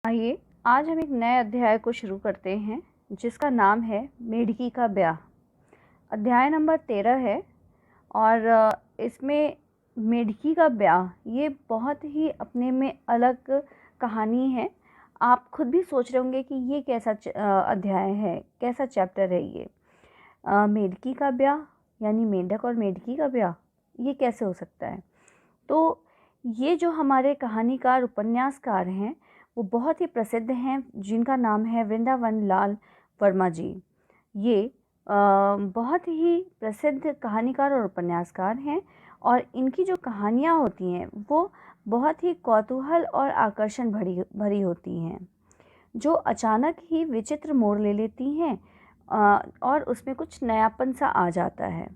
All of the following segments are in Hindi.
आइए आज हम एक नए अध्याय को शुरू करते हैं जिसका नाम है मेढकी का ब्याह। अध्याय नंबर 13 है और इसमें मेढकी का ब्याह ये बहुत ही अपने में अलग कहानी है। आप खुद भी सोच रहे होंगे कि ये कैसा अध्याय है, कैसा चैप्टर है ये। मेढकी का ब्याह यानी मेंढक और मेढकी का ब्याह, ये कैसे हो सकता है। तो ये जो हमारे कहानीकार उपन्यासकार हैं वो बहुत ही प्रसिद्ध हैं, जिनका नाम है वृंदावन लाल वर्मा जी। ये बहुत ही प्रसिद्ध कहानीकार और उपन्यासकार हैं और इनकी जो कहानियाँ होती हैं वो बहुत ही कौतूहल और आकर्षण भरी होती हैं, जो अचानक ही विचित्र मोड़ ले लेती हैं और उसमें कुछ नयापन सा आ जाता है।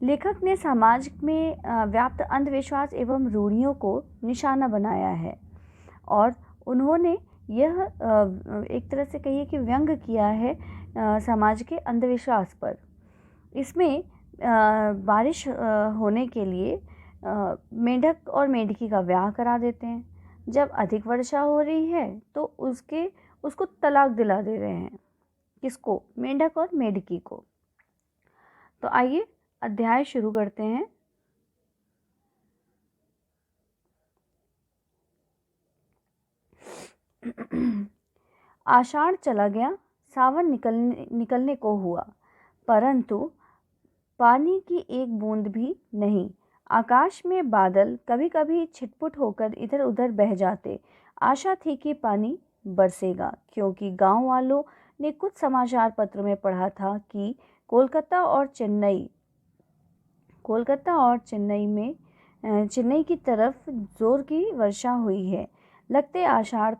लेखक ने समाज में व्याप्त अंधविश्वास एवं रूढ़ियों को निशाना बनाया है और उन्होंने यह एक तरह से कहिए कि व्यंग किया है समाज के अंधविश्वास पर। इसमें बारिश होने के लिए मेंढक और मेंढकी का ब्याह करा देते हैं। जब अधिक वर्षा हो रही है तो उसको तलाक दिला दे रहे हैं। किसको? मेंढक और मेंढकी को। तो आइए अध्याय शुरू करते हैं। आषाढ़ चला गया, सावन निकलने को हुआ, परंतु पानी की एक बूंद भी नहीं। आकाश में बादल कभी कभी छिटपुट होकर इधर उधर बह जाते। आशा थी कि पानी बरसेगा, क्योंकि गांव वालों ने कुछ समाचार पत्रों में पढ़ा था कि कोलकाता और चेन्नई की तरफ जोर की वर्षा हुई है। लगते आषाढ़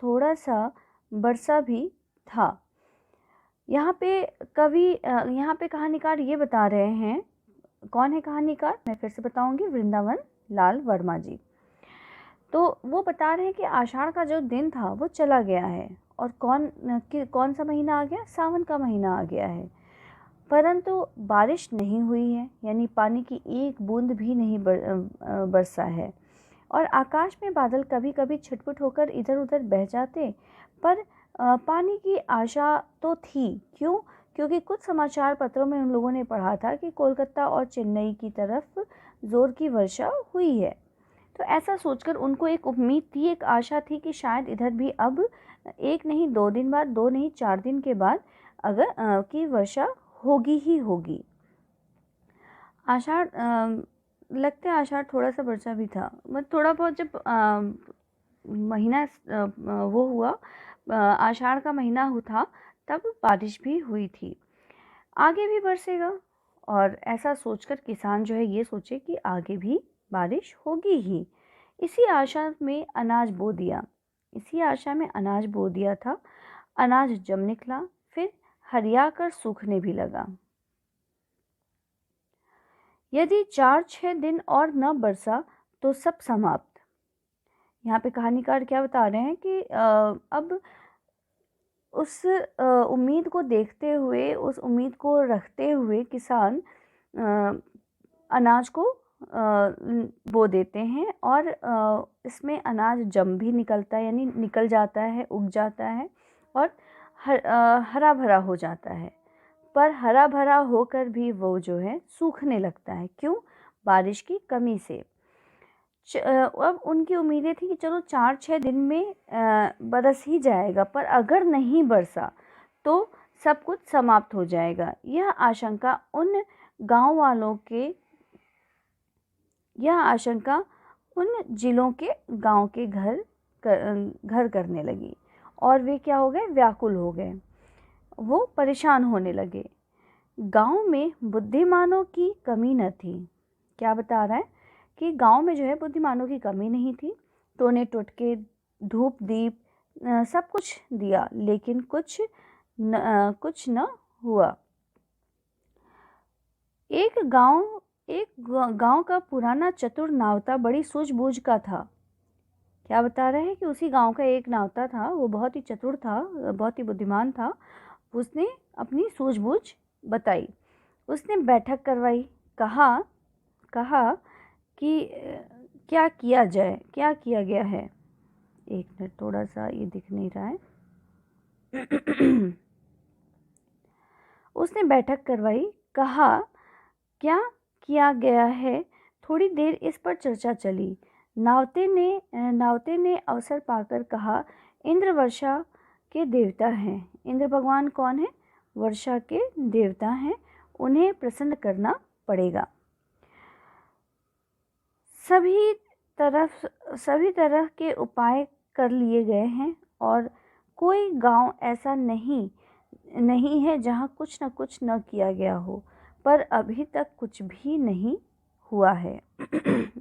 थोड़ा सा बरसा भी था। यहाँ पे कहानीकार ये बता रहे हैं। कौन है कहानीकार? मैं फिर से बताऊंगी, वृंदावन लाल वर्मा जी। तो वो बता रहे हैं कि आषाढ़ का जो दिन था वो चला गया है और कौन सा महीना आ गया? सावन का महीना आ गया है, परंतु बारिश नहीं हुई है, यानी पानी की एक बूंद भी नहीं बरसा है। और आकाश में बादल कभी कभी छिटपुट होकर इधर उधर बह जाते, पर पानी की आशा तो थी। क्यों? क्योंकि कुछ समाचार पत्रों में उन लोगों ने पढ़ा था कि कोलकाता और चेन्नई की तरफ जोर की वर्षा हुई है। तो ऐसा सोचकर उनको एक उम्मीद थी, एक आशा थी कि शायद इधर भी अब एक नहीं 2 दिन बाद, 2 नहीं 4 दिन के बाद अगर की वर्षा होगी ही होगी। लगता है आषाढ़ थोड़ा सा बरसा भी था, मतलब थोड़ा बहुत। जब महीना वो हुआ, आषाढ़ का महीना था, तब बारिश भी हुई थी। आगे भी बरसेगा, और ऐसा सोचकर किसान जो है ये सोचे कि आगे भी बारिश होगी ही। इसी आशा में अनाज बो दिया था। अनाज जम निकला, फिर हरिया कर सूखने भी लगा। यदि 4-6 दिन और न बरसा तो सब समाप्त। यहाँ पे कहानीकार क्या बता रहे हैं कि अब उस उम्मीद को देखते हुए, उस उम्मीद को रखते हुए किसान अनाज को बो देते हैं और इसमें अनाज जम भी निकलता है, यानी निकल जाता है, उग जाता है और हरा भरा हो जाता है। पर हरा भरा होकर भी वो जो है सूखने लगता है। क्यों? बारिश की कमी से। अब उनकी उम्मीदें थी कि चलो 4-6 दिन में बरस ही जाएगा, पर अगर नहीं बरसा तो सब कुछ समाप्त हो जाएगा। यह आशंका उन जिलों के गांव के घर करने लगी और वे क्या हो गए? व्याकुल हो गए, वो परेशान होने लगे। गांव में बुद्धिमानों की कमी न थी। क्या बता रहा है कि गांव में जो है बुद्धिमानों की कमी नहीं थी। टोने टोटके, धूप दीप सब कुछ दिया, लेकिन कुछ न हुआ। एक गांव का पुराना चतुर नावता बड़ी सूझबूझ का था। क्या बता रहे हैं कि उसी गांव का एक नावता था, वो बहुत ही चतुर था, बहुत ही बुद्धिमान था। उसने अपनी सूझबूझ बताई। उसने बैठक करवाई। कहा कि क्या किया जाए, क्या किया गया है। एक मिनट, थोड़ा सा ये दिख नहीं रहा है। उसने बैठक करवाई, कहा क्या किया गया है। थोड़ी देर इस पर चर्चा चली। नावते ने अवसर पाकर कहा, इंद्र वर्षा के देवता हैं। इंद्र भगवान कौन है? वर्षा के देवता हैं, उन्हें प्रसन्न करना पड़ेगा। सभी तरह के उपाय कर लिए गए हैं और कोई गांव ऐसा नहीं है जहां कुछ न कुछ न किया गया हो, पर अभी तक कुछ भी नहीं हुआ है।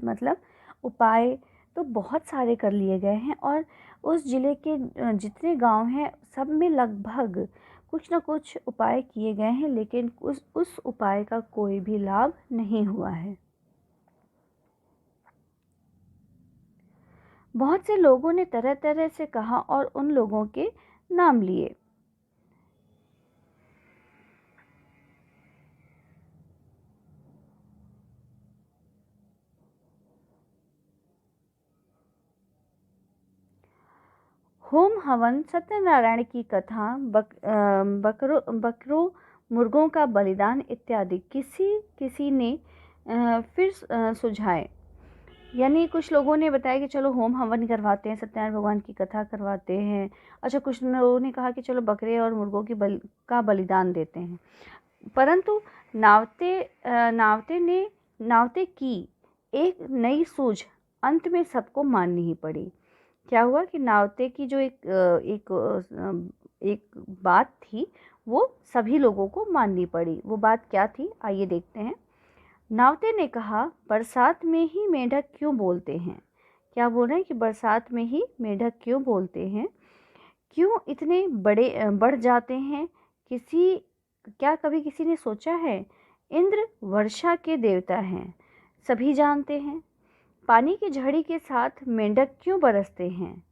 मतलब उपाय तो बहुत सारे कर लिए गए हैं और उस ज़िले के जितने गांव हैं सब में लगभग कुछ न कुछ उपाय किए गए हैं, लेकिन उस उपाय का कोई भी लाभ नहीं हुआ है। बहुत से लोगों ने तरह तरह से कहा और उन लोगों के नाम लिए। होम हवन, सत्यनारायण की कथा, बकरों मुर्गों का बलिदान इत्यादि किसी ने फिर सुझाए। यानी कुछ लोगों ने बताया कि चलो होम हवन करवाते हैं, सत्यनारायण भगवान की कथा करवाते हैं। अच्छा, कुछ लोगों ने कहा कि चलो बकरे और मुर्गों का बलिदान देते हैं। परंतु नावते की एक नई सूझ अंत में सबको माननी ही पड़ी। क्या हुआ कि नावते की जो एक बात थी वो सभी लोगों को माननी पड़ी। वो बात क्या थी, आइए देखते हैं। नावते ने कहा, बरसात में ही मेंढक क्यों बोलते हैं? क्या बोल रहे हैं कि बरसात में ही मेंढक क्यों बोलते हैं? क्यों इतने बढ़ जाते हैं? क्या कभी किसी ने सोचा है? इंद्र वर्षा के देवता हैं, सभी जानते हैं। पानी की झड़ी के साथ मेंढक क्यों बरसते हैं?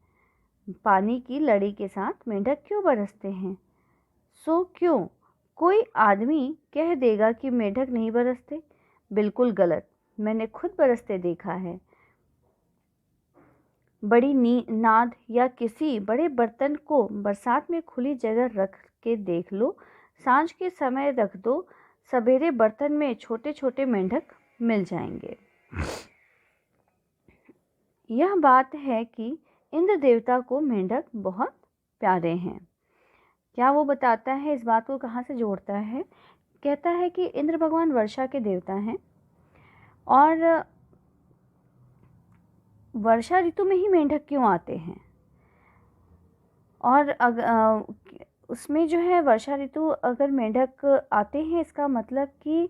पानी की लड़ी के साथ मेंढक क्यों बरसते हैं? सो क्यों? कोई आदमी कह देगा कि मेंढक नहीं बरसते। बिल्कुल गलत, मैंने खुद बरसते देखा है। बड़ी नाद या किसी बड़े बर्तन को बरसात में खुली जगह रख के देख लो। सांझ के समय रख दो, सवेरे बर्तन में छोटे छोटे मेंढक मिल जाएंगे। यह बात है कि इंद्र देवता को मेंढक बहुत प्यारे हैं। क्या वो बताता है, इस बात को कहाँ से जोड़ता है? कहता है कि इंद्र भगवान वर्षा के देवता हैं और वर्षा ऋतु में ही मेंढक क्यों आते हैं। और उसमें जो है वर्षा ऋतु अगर मेंढक आते हैं, इसका मतलब कि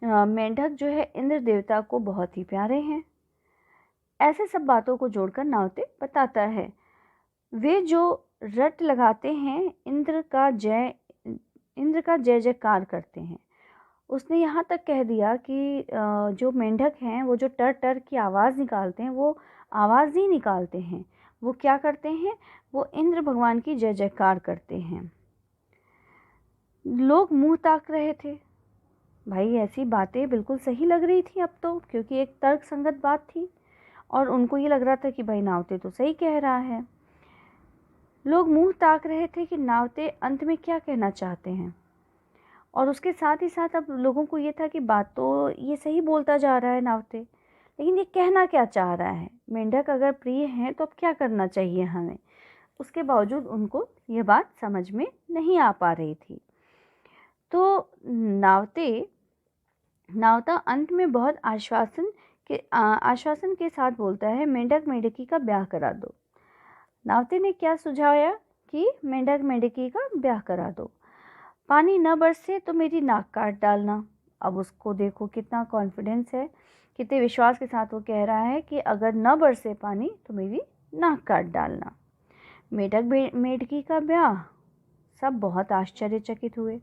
मेंढक जो है इंद्र देवता को बहुत ही प्यारे हैं। ऐसे सब बातों को जोड़कर नावते बताता है। वे जो रट लगाते हैं, इंद्र का जय जयकार करते हैं। उसने यहाँ तक कह दिया कि जो मेंढक हैं वो जो टर टर की आवाज़ निकालते हैं, वो आवाज़ नहीं निकालते हैं, वो क्या करते हैं, वो इंद्र भगवान की जय जयकार करते हैं। लोग मुंह ताक रहे थे। भाई ऐसी बातें बिल्कुल सही लग रही थी अब तो, क्योंकि एक तर्क संगत बात थी और उनको ये लग रहा था कि भाई नावते तो सही कह रहा है। लोग मुंह ताक रहे थे कि नावते अंत में क्या कहना चाहते हैं, और उसके साथ ही साथ अब लोगों को ये था कि बात तो ये सही बोलता जा रहा है नावते, लेकिन ये कहना क्या चाह रहा है। मेंढक अगर प्रिय हैं तो अब क्या करना चाहिए हमें? उसके बावजूद उनको ये बात समझ में नहीं आ पा रही थी। तो नावता अंत में बहुत आश्वासन के साथ बोलता है, मेंढक मेंढकी का ब्याह करा दो। नावते ने क्या सुझाया कि मेंढक मेंढकी का ब्याह करा दो। पानी न बरसे तो मेरी नाक काट डालना। अब उसको देखो कितना कॉन्फिडेंस है, कितने विश्वास के साथ वो कह रहा है कि अगर न बरसे पानी तो मेरी नाक काट डालना। मेंढक मेंढकी का ब्याह। सब बहुत आश्चर्यचकित हुए।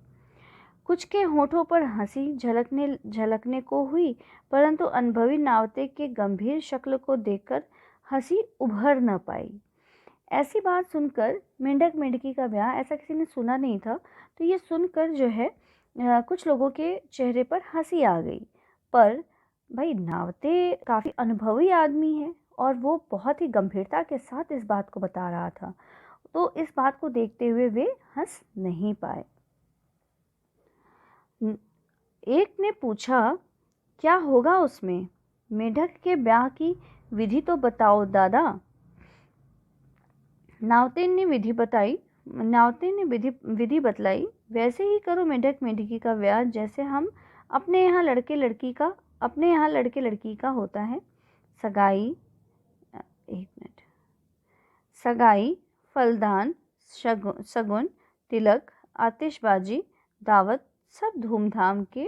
कुछ के होठों पर हंसी झलकने को हुई, परंतु अनुभवी नावते के गंभीर शक्ल को देखकर हंसी उभर न पाई। ऐसी बात सुनकर, मेंढक मेंढकी का ब्याह, ऐसा किसी ने सुना नहीं था, तो ये सुनकर जो है कुछ लोगों के चेहरे पर हंसी आ गई। पर भाई नावते काफ़ी अनुभवी आदमी है और वो बहुत ही गंभीरता के साथ इस बात को बता रहा था, तो इस बात को देखते हुए वे हंस नहीं पाए। एक ने पूछा, क्या होगा उसमें? मेढक के ब्याह की विधि तो बताओ दादा। नावते ने विधि बतलाई। वैसे ही करो मेढक मेढकी का ब्याह जैसे हम अपने यहाँ लड़के लड़की का होता है। सगाई, एक मिनट, सगाई, फलदान, शगुन, तिलक, आतिशबाजी, दावत सब धूमधाम के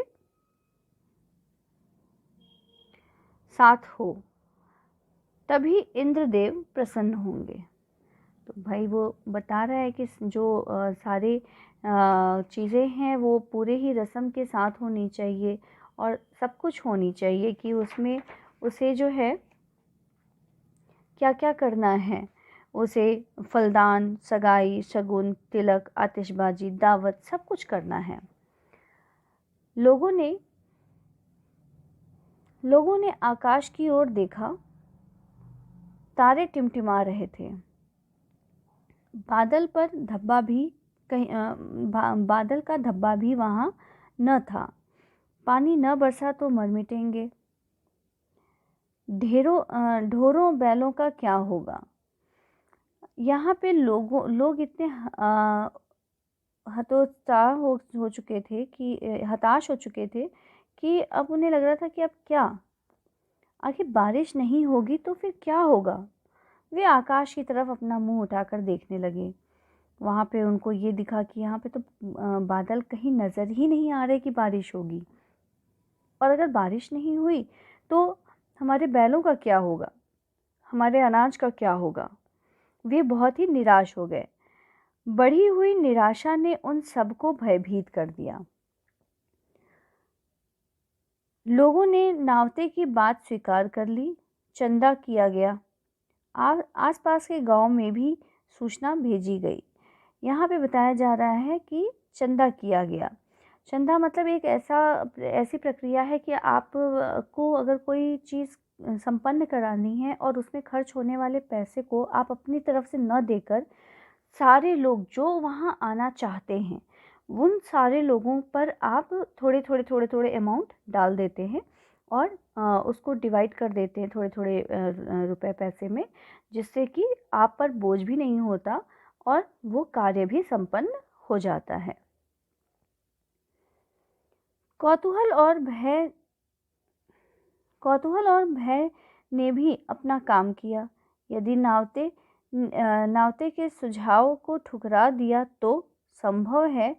साथ हो, तभी इंद्रदेव प्रसन्न होंगे। तो भाई वो बता रहा है कि जो सारे चीज़ें हैं वो पूरे ही रस्म के साथ होनी चाहिए और सब कुछ होनी चाहिए कि उसमें उसे जो है क्या क्या करना है। उसे फलदान, सगाई, शगुन, तिलक, आतिशबाजी, दावत सब कुछ करना है। लोगों ने आकाश की ओर देखा। तारे टिमटिमा रहे थे। बादल का धब्बा भी वहाँ न था। पानी न बरसा तो मर मिटेंगे। ढोरों बैलों का क्या होगा? यहाँ पे लोग इतने हताश हो चुके थे कि अब उन्हें लग रहा था कि अब क्या, आखिर बारिश नहीं होगी तो फिर क्या होगा। वे आकाश की तरफ अपना मुंह उठाकर देखने लगे। वहाँ पे उनको ये दिखा कि यहाँ पे तो बादल कहीं नज़र ही नहीं आ रहे कि बारिश होगी, और अगर बारिश नहीं हुई तो हमारे बैलों का क्या होगा, हमारे अनाज का क्या होगा। वे बहुत ही निराश हो गए। बढ़ी हुई निराशा ने उन सबको भयभीत कर दिया। लोगों ने नावते की बात स्वीकार कर ली। चंदा किया गया। आसपास के गांव में भी सूचना भेजी गई। यहाँ पे बताया जा रहा है कि चंदा किया गया। चंदा मतलब एक ऐसी प्रक्रिया है कि आप को अगर कोई चीज़ संपन्न करानी है और उसमें खर्च होने वाले पैसे को आप अपनी तरफ से न देकर सारे लोग जो वहाँ आना चाहते हैं उन सारे लोगों पर आप थोड़े अमाउंट डाल देते हैं और उसको डिवाइड कर देते हैं थोड़े रुपए पैसे में, जिससे कि आप पर बोझ भी नहीं होता और वो कार्य भी संपन्न हो जाता है। कौतूहल और भय ने भी अपना काम किया। यदि नावते के सुझाव को ठुकरा दिया तो संभव है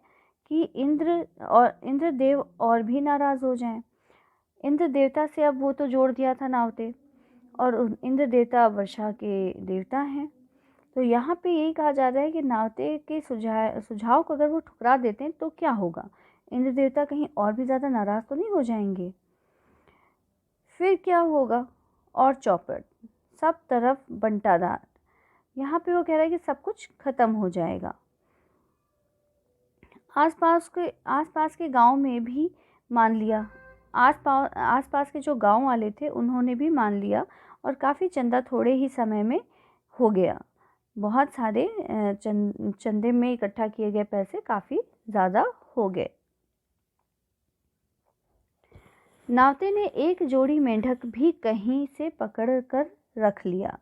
कि इंद्रदेव और भी नाराज़ हो जाएं। इंद्र देवता से अब वो तो जोड़ दिया था नावते, और इंद्र देवता वर्षा के देवता हैं। तो यहाँ पे यही कहा जा रहा है कि नावते के सुझाव को अगर वो ठुकरा देते हैं तो क्या होगा, इंद्र देवता कहीं और भी ज़्यादा नाराज़ तो नहीं हो जाएंगे। फिर क्या होगा? और चौपट, सब तरफ बंटाधार। यहाँ पे वो कह रहा है कि सब कुछ ख़त्म हो जाएगा। आसपास के गांव में भी मान लिया। आसपास के जो गांव वाले थे उन्होंने भी मान लिया और काफ़ी चंदा थोड़े ही समय में हो गया। बहुत सारे चंदे में इकट्ठा किए गए पैसे काफ़ी ज़्यादा हो गए। नावते ने एक जोड़ी मेंढक भी कहीं से पकड़ कर रख लिया।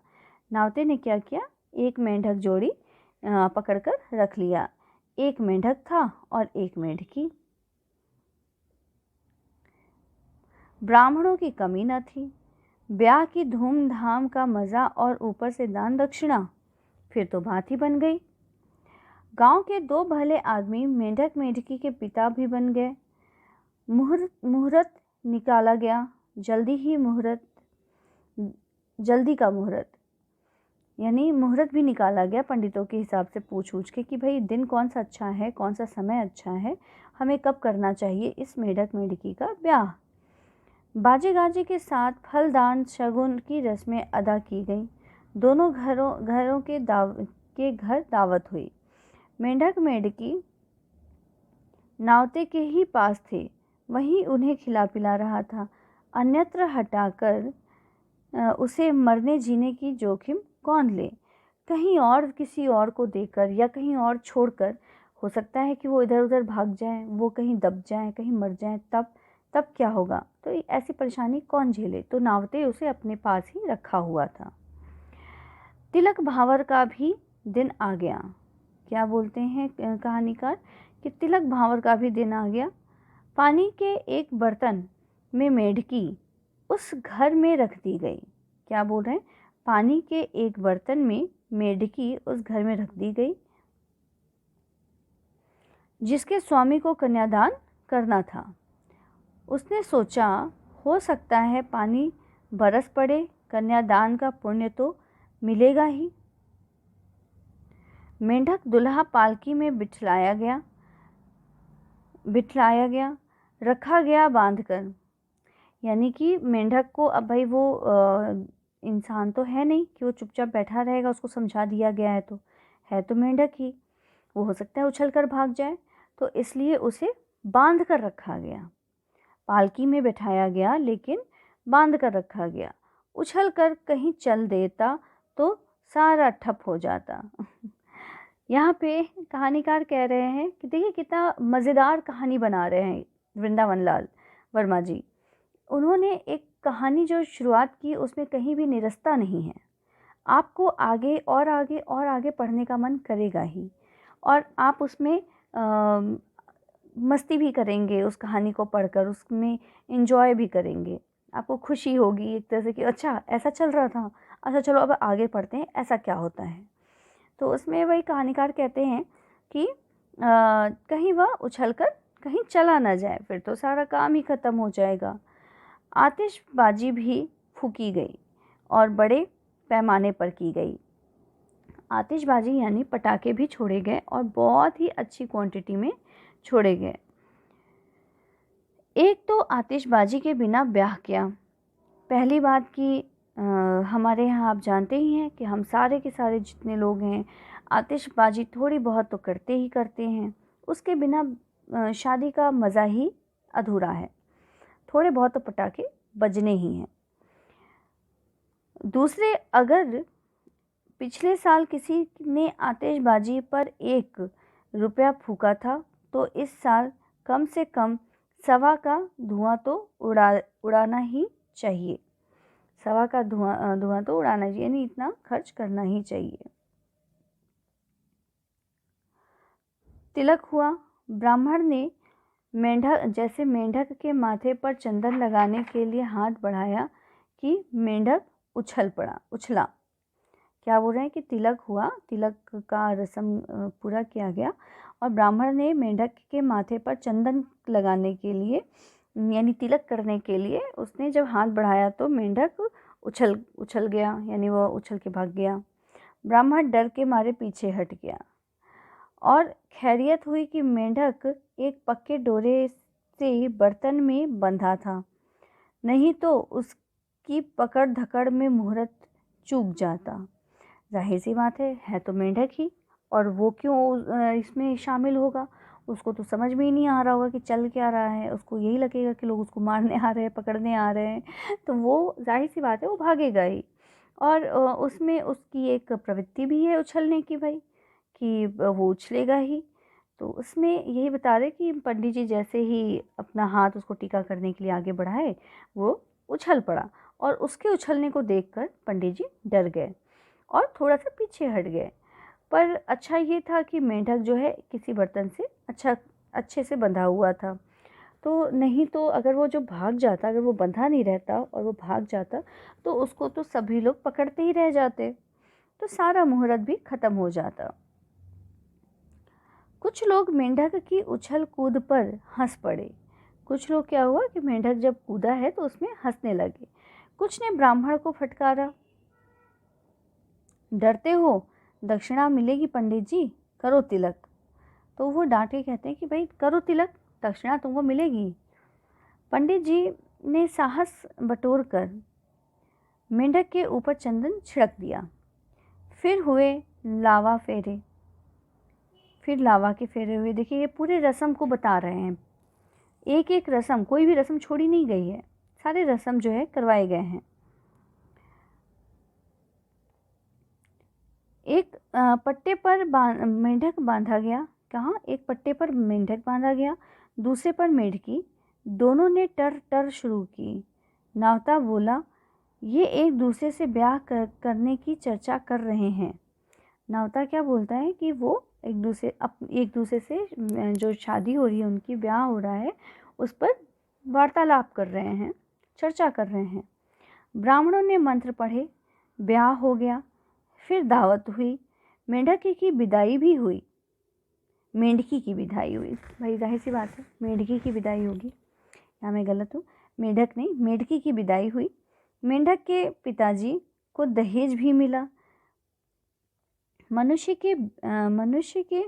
नावते ने क्या किया? एक मेंढक जोड़ी पकड़ कर रख लिया। एक मेंढक था और एक मेंढकी। ब्राह्मणों की कमी न थी। ब्याह की धूमधाम का मज़ा और ऊपर से दान दक्षिणा, फिर तो बात ही बन गई। गांव के दो भले आदमी मेंढक मेंढकी के पिता भी बन गए। मुहूर्त निकाला गया। जल्दी का मुहूर्त, यानी मुहूर्त भी निकाला गया पंडितों के हिसाब से पूछ के कि भाई दिन कौन सा अच्छा है, कौन सा समय अच्छा है, हमें कब करना चाहिए इस मेंढक मेंढकी का ब्याह। बाजे गाजे के साथ फलदान शगुन की रस्में अदा की गई। दोनों घरों के घर दावत हुई। मेंढक मेंढकी नावते के ही पास थे, वहीं उन्हें खिला पिला रहा था। अन्यत्र हटाकर उसे मरने जीने की जोखिम कौन ले। कहीं और किसी और को देकर या कहीं और छोड़कर हो सकता है कि वो इधर उधर भाग जाए, वो कहीं दब जाए, कहीं मर जाए, तब क्या होगा। तो ऐसी परेशानी कौन झेले। तो नावते उसे अपने पास ही रखा हुआ था। तिलक भावर का भी दिन आ गया। क्या बोलते हैं कहानीकार कि तिलक भावर का भी दिन आ गया। पानी के एक बर्तन में मेढकी उस घर में रख दी गई। क्या बोल रहे हैं, पानी के एक बर्तन में मेढकी उस घर में रख दी गई जिसके स्वामी को कन्यादान करना था। उसने सोचा हो सकता है पानी बरस पड़े, कन्यादान का पुण्य तो मिलेगा ही। मेंढक दुल्हा पालकी में बिठलाया गया, रखा गया बांधकर। यानी कि मेंढक को अब भाई वो इंसान तो है नहीं कि वो चुपचाप बैठा रहेगा, उसको समझा दिया गया है तो मेंढक ही, वो हो सकता है उछल कर भाग जाए, तो इसलिए उसे बांध कर रखा गया। पालकी में बैठाया गया लेकिन बांध कर रखा गया। उछल कर कहीं चल देता तो सारा ठप हो जाता। यहाँ पे कहानीकार कह रहे हैं कि देखिए कितना मज़ेदार कहानी बना रहे हैं वृंदावन लाल वर्मा जी। उन्होंने एक कहानी जो शुरुआत की उसमें कहीं भी निरस्ता नहीं है। आपको आगे और आगे और आगे पढ़ने का मन करेगा ही, और आप उसमें मस्ती भी करेंगे उस कहानी को पढ़कर, उसमें एंजॉय भी करेंगे। आपको खुशी होगी एक तरह से कि अच्छा ऐसा चल रहा था, अच्छा चलो अब आगे पढ़ते हैं ऐसा क्या होता है। तो उसमें वही कहानीकार कहते हैं कि कहीं वह उछलकर कहीं चला ना जाए, फिर तो सारा काम ही ख़त्म हो जाएगा। आतिशबाजी भी फूकी गई और बड़े पैमाने पर की गई। आतिशबाजी यानी पटाखे भी छोड़े गए और बहुत ही अच्छी क्वांटिटी में छोड़े गए। एक तो आतिशबाजी के बिना ब्याह क्या। पहली बात कि हमारे यहाँ आप जानते ही हैं कि हम सारे के सारे जितने लोग हैं आतिशबाजी थोड़ी बहुत तो करते ही करते हैं। उसके बिना शादी का मज़ा ही अधूरा है। थोड़े बहुत तो पटाखे बजने ही हैं। दूसरे, अगर पिछले साल किसी ने आतिशबाजी पर 1 रुपया फूका था तो इस साल कम से कम 1.25 का धुआं तो उड़ाना ही चाहिए। 1.25 का धुआं तो उड़ाना चाहिए, यानी इतना खर्च करना ही चाहिए। तिलक हुआ। ब्राह्मण ने मेंढक के माथे पर चंदन लगाने के लिए हाथ बढ़ाया कि मेंढक उछला। क्या बोल रहे हैं कि तिलक हुआ, तिलक का रस्म पूरा किया गया और ब्राह्मण ने मेंढक के माथे पर चंदन लगाने के लिए यानी तिलक करने के लिए उसने जब हाथ बढ़ाया तो मेंढक उछल गया, यानी वो उछल के भाग गया। ब्राह्मण डर के मारे पीछे हट गया और खैरियत हुई कि मेंढक एक पक्के डोरे से बर्तन में बंधा था, नहीं तो उसकी पकड़ धकड़ में मुहूर्त चूक जाता। जाहिर सी बात है तो मेंढक ही, और वो क्यों इसमें शामिल होगा। उसको तो समझ में ही नहीं आ रहा होगा कि चल क्या रहा है, उसको यही लगेगा कि लोग उसको मारने आ रहे हैं, पकड़ने आ रहे हैं, तो वो जाहिर सी बात है वो भागेगा ही। और उसमें उसकी एक प्रवृत्ति भी है उछलने की भाई, कि वो उछलेगा ही। तो उसमें यही बता रहे कि पंडित जी जैसे ही अपना हाथ उसको टीका करने के लिए आगे बढ़ाए वो उछल पड़ा, और उसके उछलने को देखकर पंडित जी डर गए और थोड़ा सा पीछे हट गए। पर अच्छा ये था कि मेंढक जो है किसी बर्तन से अच्छे से बंधा हुआ था, तो नहीं तो अगर वो जो भाग जाता, अगर वो बंधा नहीं रहता और वो भाग जाता तो उसको तो सभी लोग पकड़ते ही रह जाते, तो सारा मुहूर्त भी ख़त्म हो जाता। कुछ लोग मेंढक की उछल कूद पर हंस पड़े। कुछ लोग क्या हुआ कि मेंढक जब कूदा है तो उसमें हंसने लगे। कुछ ने ब्राह्मण को फटकारा, डरते हो, दक्षिणा मिलेगी पंडित जी, करो तिलक। तो वो डांटे, कहते हैं कि भाई करो तिलक, दक्षिणा तुमको मिलेगी। पंडित जी ने साहस बटोर कर मेंढक के ऊपर चंदन छिड़क दिया। फिर हुए लावा फेरे, फिर लावा के फेरे हुए। देखिए ये पूरे रस्म को बता रहे हैं, एक एक रस्म, कोई भी रस्म छोड़ी नहीं गई है, सारे रस्म जो है करवाए गए हैं। एक पट्टे पर मेंढक बांधा गया। कहाँ? एक पट्टे पर मेंढक बांधा गया, दूसरे पर मेढकी। दोनों ने टर टर शुरू की। नावता बोला, ये एक दूसरे से ब्याह करने की चर्चा कर रहे हैं। नावता क्या बोलता है कि वो एक दूसरे से जो शादी हो रही है, उनकी ब्याह हो रहा है, उस पर वार्तालाप कर रहे हैं, चर्चा कर रहे हैं। ब्राह्मणों ने मंत्र पढ़े, ब्याह हो गया। फिर दावत हुई, मेंढकी की विदाई भी हुई। मेंढकी की विदाई हुई, भाई जाहिर सी बात है मेंढकी की विदाई होगी, यहाँ मैं गलत हूँ, मेंढक नहीं, मेंढकी की विदाई हुई। मेंढक के पिताजी को दहेज भी मिला। मनुष्य के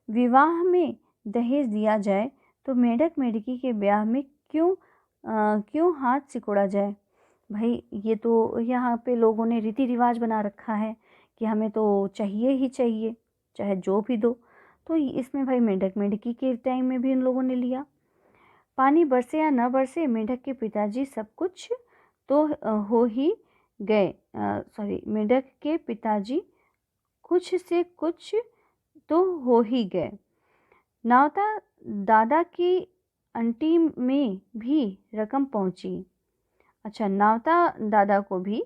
विवाह में दहेज दिया जाए तो मेंढक मेंढकी के ब्याह में क्यों हाथ सिकोड़ा जाए? भाई ये तो यहाँ पे लोगों ने रीति रिवाज बना रखा है कि हमें तो चाहिए ही चाहिए, चाहे जो भी दो। तो इसमें भाई मेंढक मेंढकी के टाइम में भी उन लोगों ने लिया। पानी बरसे या न बरसे, मेंढक के पिताजी सब कुछ तो हो ही गए। मेंढक के पिताजी कुछ से कुछ तो हो ही गए। नावता दादा की अंटी में भी रकम पहुंची। अच्छा, नावता दादा को भी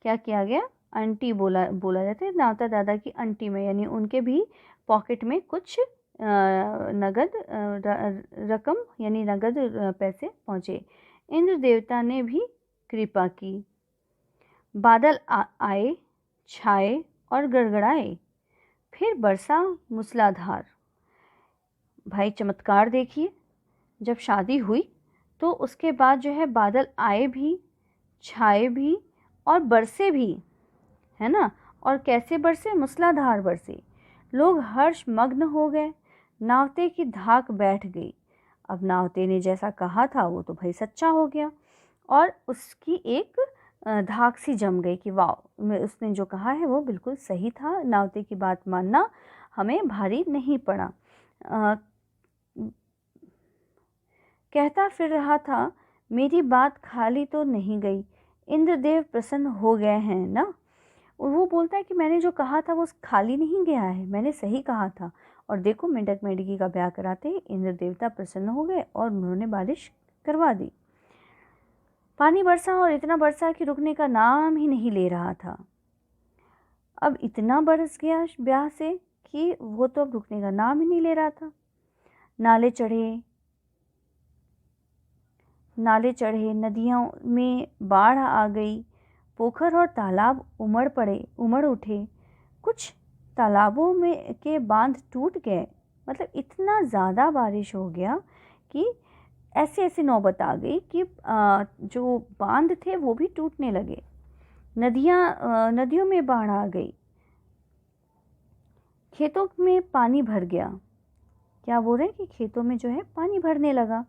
क्या किया गया? अंटी बोला जाता है। नावता दादा की अंटी में, यानी उनके भी पॉकेट में कुछ नगद रकम यानी नगद पैसे पहुँचे। इंद्र देवता ने भी कृपा की। बादल आए, छाए और गड़गड़ाए, फिर बरसा मूसलाधार। भाई चमत्कार देखिए, जब शादी हुई तो उसके बाद जो है बादल आए भी, छाए भी और बरसे भी, है ना। और कैसे बरसे? मूसलाधार बरसे। लोग हर्ष मग्न हो गए। नावते की धाक बैठ गई। अब नावते ने जैसा कहा था वो तो भाई सच्चा हो गया, और उसकी एक धाक सी जम गई कि वाह, उसने जो कहा है वो बिल्कुल सही था। नावते की बात मानना हमें भारी नहीं पड़ा। कहता फिर रहा था, मेरी बात खाली तो नहीं गई, इंद्रदेव प्रसन्न हो गए हैं ना। और वो बोलता है कि मैंने जो कहा था वो खाली नहीं गया है, मैंने सही कहा था। और देखो, मेंढक मेंढकी का ब्याह कराते ही इंद्र देवता प्रसन्न हो गए और उन्होंने बारिश करवा दी। पानी बरसा और इतना बरसा कि रुकने का नाम ही नहीं ले रहा था। अब इतना बरस गया ब्याह से कि वो तो अब रुकने का नाम ही नहीं ले रहा था। नाले चढ़े, नदियों में बाढ़ आ गई, पोखर और तालाब उमड़ उठे, कुछ तालाबों में के बांध टूट गए। मतलब इतना ज़्यादा बारिश हो गया कि ऐसे नौबत आ गई कि जो बांध थे वो भी टूटने लगे। नदियों में बाढ़ आ गई, खेतों में पानी भर गया। क्या बोल रहे हैं कि खेतों में जो है पानी भरने लगा।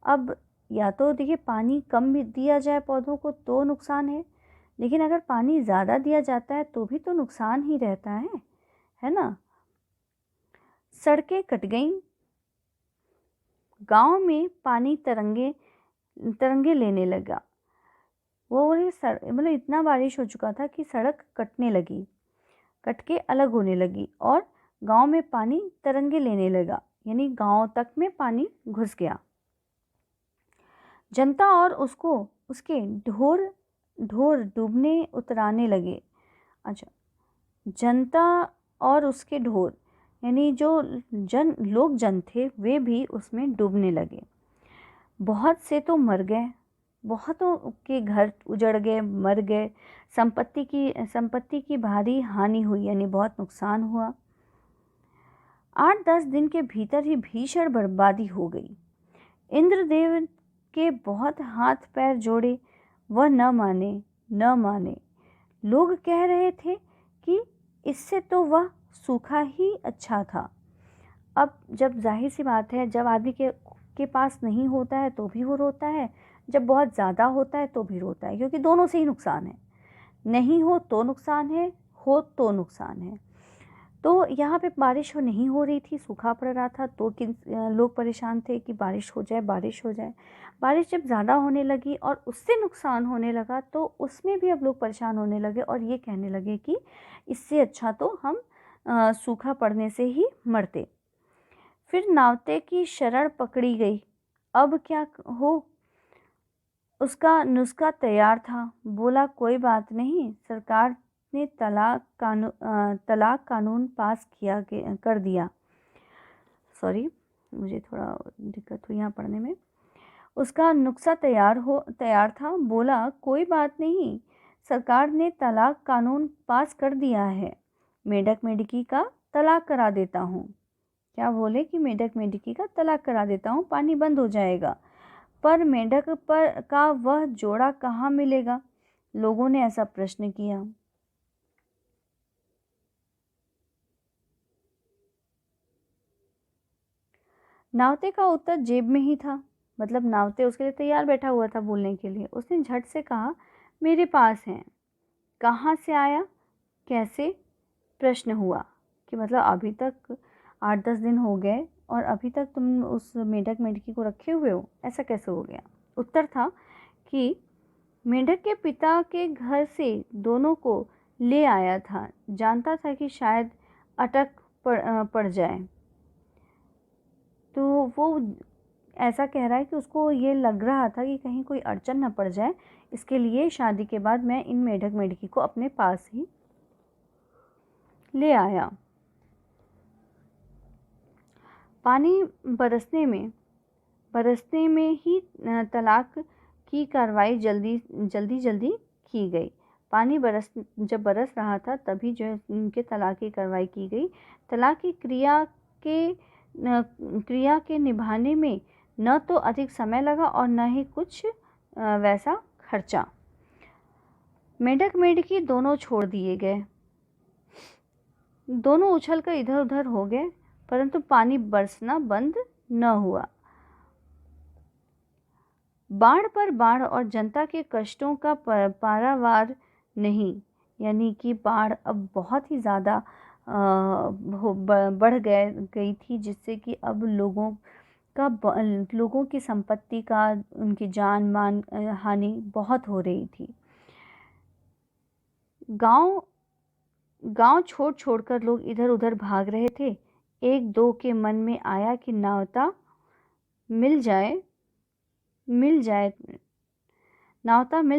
अब या तो देखिए, पानी कम दिया जाए पौधों को तो नुकसान है, लेकिन अगर पानी ज़्यादा दिया जाता है तो भी तो नुकसान ही रहता है ना। सड़कें कट गईं, गांव में पानी तरंगे लेने लगा। वो मतलब इतना बारिश हो चुका था कि सड़क कट के अलग होने लगी और गांव में पानी तरंगे लेने लगा, यानी गांव तक में पानी घुस गया। जनता और उसके ढोर डूबने उतराने लगे। अच्छा, जनता और उसके ढोर यानी जो लोग थे वे भी उसमें डूबने लगे। बहुत से तो मर गए, बहुतों के घर उजड़ गए, मर गए। संपत्ति की भारी हानि हुई, यानी बहुत नुकसान हुआ। 8-10 दिन के भीतर ही भीषण बर्बादी हो गई। इंद्रदेव के बहुत हाथ पैर जोड़े, वह न माने। लोग कह रहे थे कि इससे तो वह सूखा ही अच्छा था। अब जब जाहिर सी बात है, जब आदमी के पास नहीं होता है तो भी वो रोता है, जब बहुत ज़्यादा होता है तो भी रोता है, क्योंकि दोनों से ही नुकसान है। नहीं हो तो नुकसान है, हो तो नुकसान है। तो यहाँ पे बारिश नहीं हो रही थी, सूखा पड़ रहा था, तो लोग परेशान थे कि बारिश हो जाए, बारिश हो जाए। बारिश जब ज़्यादा होने लगी और उससे नुकसान होने लगा, तो उसमें भी अब लोग परेशान होने लगे और ये कहने लगे कि इससे अच्छा तो हम सूखा पड़ने से ही मरते। फिर नावते की शरण पकड़ी गई। अब क्या हो? उसका नुस्खा तैयार था। बोला कोई बात नहीं, सरकार ने तलाक कानून पास कर दिया। सॉरी, मुझे थोड़ा दिक्कत हुई यहाँ पढ़ने में। उसका नुस्खा तैयार था। बोला कोई बात नहीं, सरकार ने तलाक कानून पास कर दिया है, मेढक मेढकी का तलाक करा देता हूँ। क्या बोले कि मेढक मेढकी का तलाक करा देता हूँ, पानी बंद हो जाएगा। पर मेढक पर का वह जोड़ा कहाँ मिलेगा? लोगों ने ऐसा प्रश्न किया। नावते का उत्तर जेब में ही था। मतलब नावते उसके लिए तैयार बैठा हुआ था बोलने के लिए। उसने झट से कहा, मेरे पास है। कहाँ से आया, कैसे? प्रश्न हुआ कि मतलब अभी तक 8-10 दिन हो गए और अभी तक तुम उस मेढक मेढकी को रखे हुए हो, ऐसा कैसे हो गया? उत्तर था कि मेढक के पिता के घर से दोनों को ले आया था। जानता था कि शायद अटक पड़ जाए। तो वो ऐसा कह रहा है कि उसको ये लग रहा था कि कहीं कोई अड़चन न पड़ जाए, इसके लिए शादी के बाद मैं इन मेढक मेढकी को अपने पास ही ले आया। पानी बरसने में ही तलाक की कार्रवाई जल्दी की गई। पानी जब बरस रहा था तभी जो है उनके तलाक की कार्रवाई की गई। तलाक की क्रिया के निभाने में न तो अधिक समय लगा और न ही कुछ वैसा खर्चा। मेढक मेढकी दोनों छोड़ दिए गए। दोनों उछलकर इधर उधर हो गए, परंतु पानी बरसना बंद न हुआ। बाढ़ पर बाढ़ और जनता के कष्टों का पारावार नहीं, यानी कि बाढ़ अब बहुत ही ज़्यादा बढ़ गई थी, जिससे कि अब लोगों की संपत्ति का, उनकी जान मान हानि बहुत हो रही थी। गांव छोड़ कर लोग इधर उधर भाग रहे थे। एक दो के मन में आया कि नावता मिल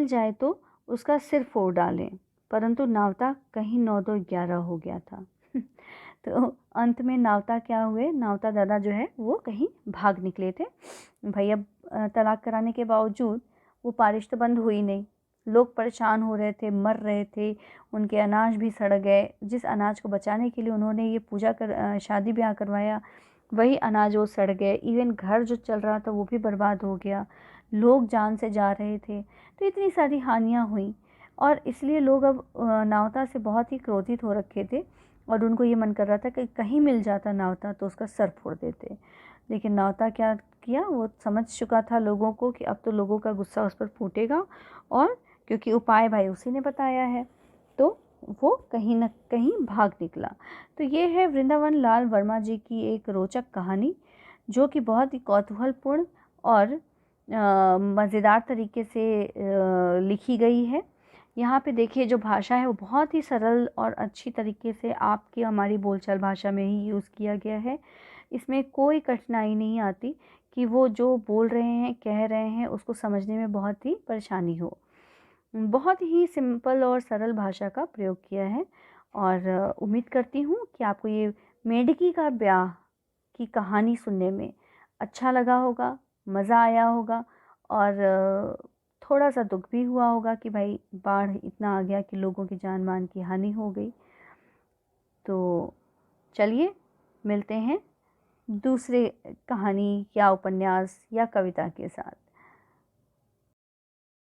जाए तो उसका सिर फोड़ डालें, परंतु नावता कहीं 9-2-11 हो गया था। तो अंत में नावता क्या हुए, नावता दादा जो है वो कहीं भाग निकले थे। भाई अब तलाक कराने के बावजूद वो बारिश तो बंद हुई नहीं, लोग परेशान हो रहे थे, मर रहे थे, उनके अनाज भी सड़ गए। जिस अनाज को बचाने के लिए उन्होंने ये शादी ब्याह करवाया, वही अनाज वो सड़ गए। इवन घर जो चल रहा था वो भी बर्बाद हो गया, लोग जान से जा रहे थे। तो इतनी सारी हानियाँ हुई और इसलिए लोग अब नावता से बहुत ही क्रोधित हो रखे थे और उनको ये मन कर रहा था कि कहीं मिल जाता नावता तो उसका सर फोड़ देते। लेकिन नावता क्या किया, वो समझ चुका था लोगों को कि अब तो लोगों का गुस्सा उस पर फूटेगा, और क्योंकि उपाय भाई उसी ने बताया है, तो वो कहीं न कहीं भाग निकला। तो ये है वृंदावन लाल वर्मा जी की एक रोचक कहानी, जो कि बहुत ही कौतूहलपूर्ण और मज़ेदार तरीके से लिखी गई है। यहाँ पे देखिए जो भाषा है वो बहुत ही सरल और अच्छी तरीके से आपकी हमारी बोलचाल भाषा में ही यूज़ किया गया है। इसमें कोई कठिनाई नहीं आती कि वो जो बोल रहे हैं, कह रहे हैं, उसको समझने में बहुत ही परेशानी हो। बहुत ही सिंपल और सरल भाषा का प्रयोग किया है और उम्मीद करती हूँ कि आपको ये मेढकी का ब्याह की कहानी सुनने में अच्छा लगा होगा, मज़ा आया होगा और थोड़ा सा दुख भी हुआ होगा कि भाई बाढ़ इतना आ गया कि लोगों की जान मान की हानि हो गई। तो चलिए मिलते हैं दूसरे कहानी या उपन्यास या कविता के साथ।